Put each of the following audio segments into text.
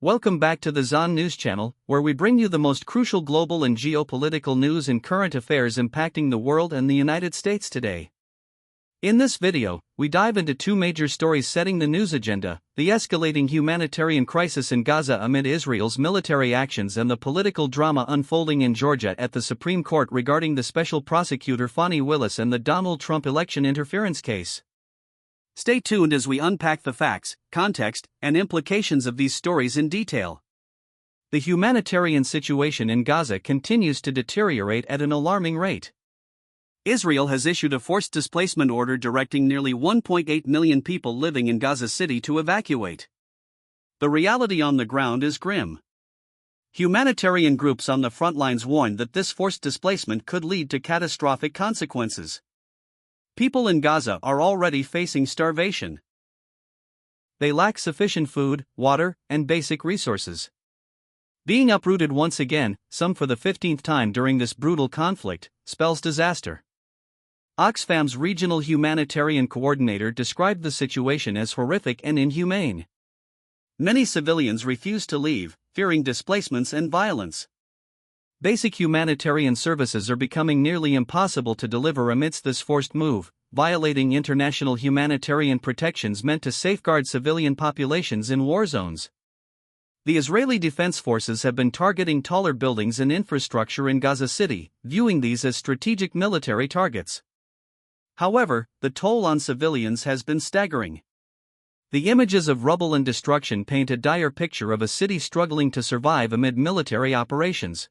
Welcome back to the Zon News Channel, where we bring you the most crucial global and geopolitical news and current affairs impacting the world and the United States today. In this video, we dive into two major stories setting the news agenda: the escalating humanitarian crisis in Gaza amid Israel's military actions and the political drama unfolding in Georgia at the Supreme Court regarding the special prosecutor Fani Willis and the Donald Trump election interference case. Stay tuned as we unpack the facts, context, and implications of these stories in detail. The humanitarian situation in Gaza continues to deteriorate at an alarming rate. Israel has issued a forced displacement order directing nearly 1.8 million people living in Gaza City to evacuate. The reality on the ground is grim. Humanitarian groups on the front lines warn that this forced displacement could lead to catastrophic consequences. People in Gaza are already facing starvation. They lack sufficient food, water, and basic resources. Being uprooted once again, some for the 15th time during this brutal conflict, spells disaster. Oxfam's regional humanitarian coordinator described the situation as horrific and inhumane. Many civilians refuse to leave, fearing displacements and violence. Basic humanitarian services are becoming nearly impossible to deliver amidst this forced move, violating international humanitarian protections meant to safeguard civilian populations in war zones. The Israeli Defense Forces have been targeting taller buildings and infrastructure in Gaza City, viewing these as strategic military targets. However, the toll on civilians has been staggering. The images of rubble and destruction paint a dire picture of a city struggling to survive amid military operations.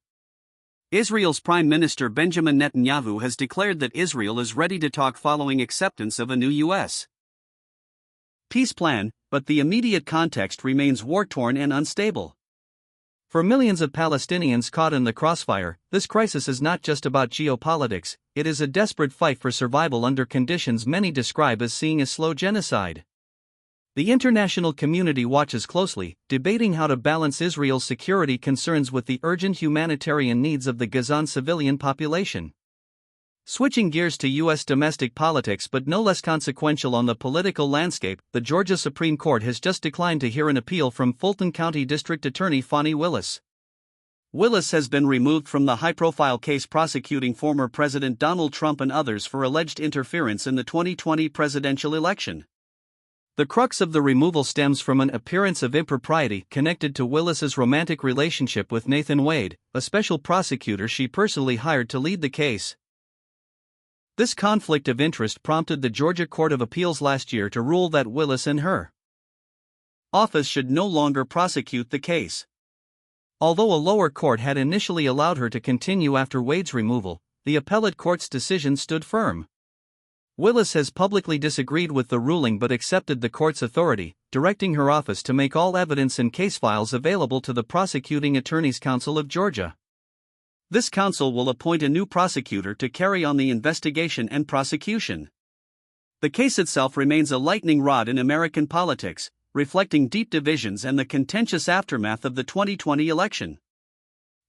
Israel's Prime Minister Benjamin Netanyahu has declared that Israel is ready to talk following acceptance of a new U.S. peace plan, but the immediate context remains war-torn and unstable. For millions of Palestinians caught in the crossfire, this crisis is not just about geopolitics, it is a desperate fight for survival under conditions many describe as seeing a slow genocide. The international community watches closely, debating how to balance Israel's security concerns with the urgent humanitarian needs of the Gazan civilian population. Switching gears to U.S. domestic politics, but no less consequential on the political landscape, the Georgia Supreme Court has just declined to hear an appeal from Fulton County District Attorney Fani Willis. Willis has been removed from the high-profile case prosecuting former President Donald Trump and others for alleged interference in the 2020 presidential election. The crux of the removal stems from an appearance of impropriety connected to Willis's romantic relationship with Nathan Wade, a special prosecutor she personally hired to lead the case. This conflict of interest prompted the Georgia Court of Appeals last year to rule that Willis and her office should no longer prosecute the case. Although a lower court had initially allowed her to continue after Wade's removal, the appellate court's decision stood firm. Willis has publicly disagreed with the ruling but accepted the court's authority, directing her office to make all evidence and case files available to the Prosecuting Attorneys Council of Georgia. This council will appoint a new prosecutor to carry on the investigation and prosecution. The case itself remains a lightning rod in American politics, reflecting deep divisions and the contentious aftermath of the 2020 election.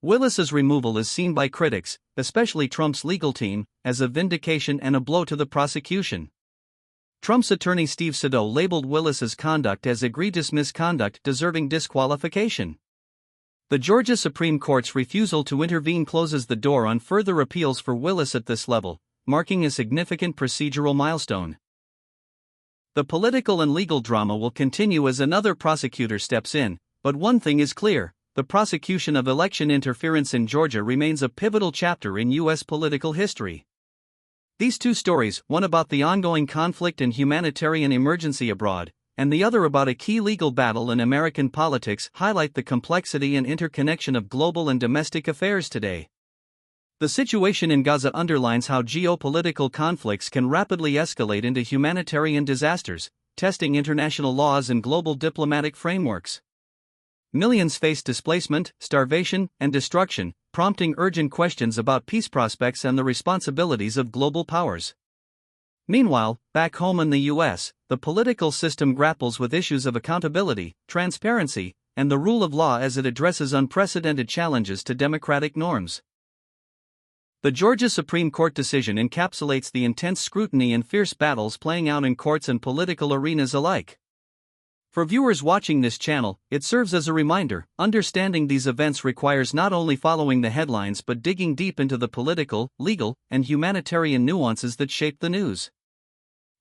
Willis's removal is seen by critics, especially Trump's legal team, as a vindication and a blow to the prosecution. Trump's attorney Steve Sado labeled Willis's conduct as egregious misconduct deserving disqualification. The Georgia Supreme Court's refusal to intervene closes the door on further appeals for Willis at this level, marking a significant procedural milestone. The political and legal drama will continue as another prosecutor steps in, but one thing is clear: the prosecution of election interference in Georgia remains a pivotal chapter in U.S. political history. These two stories, one about the ongoing conflict and humanitarian emergency abroad, and the other about a key legal battle in American politics, highlight the complexity and interconnection of global and domestic affairs today. The situation in Gaza underlines how geopolitical conflicts can rapidly escalate into humanitarian disasters, testing international laws and global diplomatic frameworks. Millions face displacement, starvation, and destruction, prompting urgent questions about peace prospects and the responsibilities of global powers. Meanwhile, back home in the U.S., the political system grapples with issues of accountability, transparency, and the rule of law as it addresses unprecedented challenges to democratic norms. The Georgia Supreme Court decision encapsulates the intense scrutiny and fierce battles playing out in courts and political arenas alike. For viewers watching this channel, it serves as a reminder: understanding these events requires not only following the headlines but digging deep into the political, legal, and humanitarian nuances that shape the news.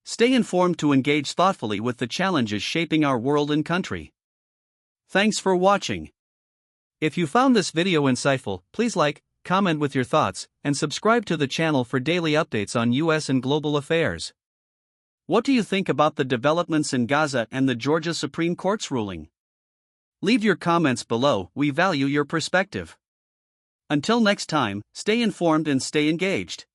Stay informed to engage thoughtfully with the challenges shaping our world and country. Thanks for watching. If you found this video insightful, please like, comment with your thoughts, and subscribe to the channel for daily updates on US and global affairs. What do you think about the developments in Gaza and the Georgia Supreme Court's ruling? Leave your comments below, we value your perspective. Until next time, stay informed and stay engaged.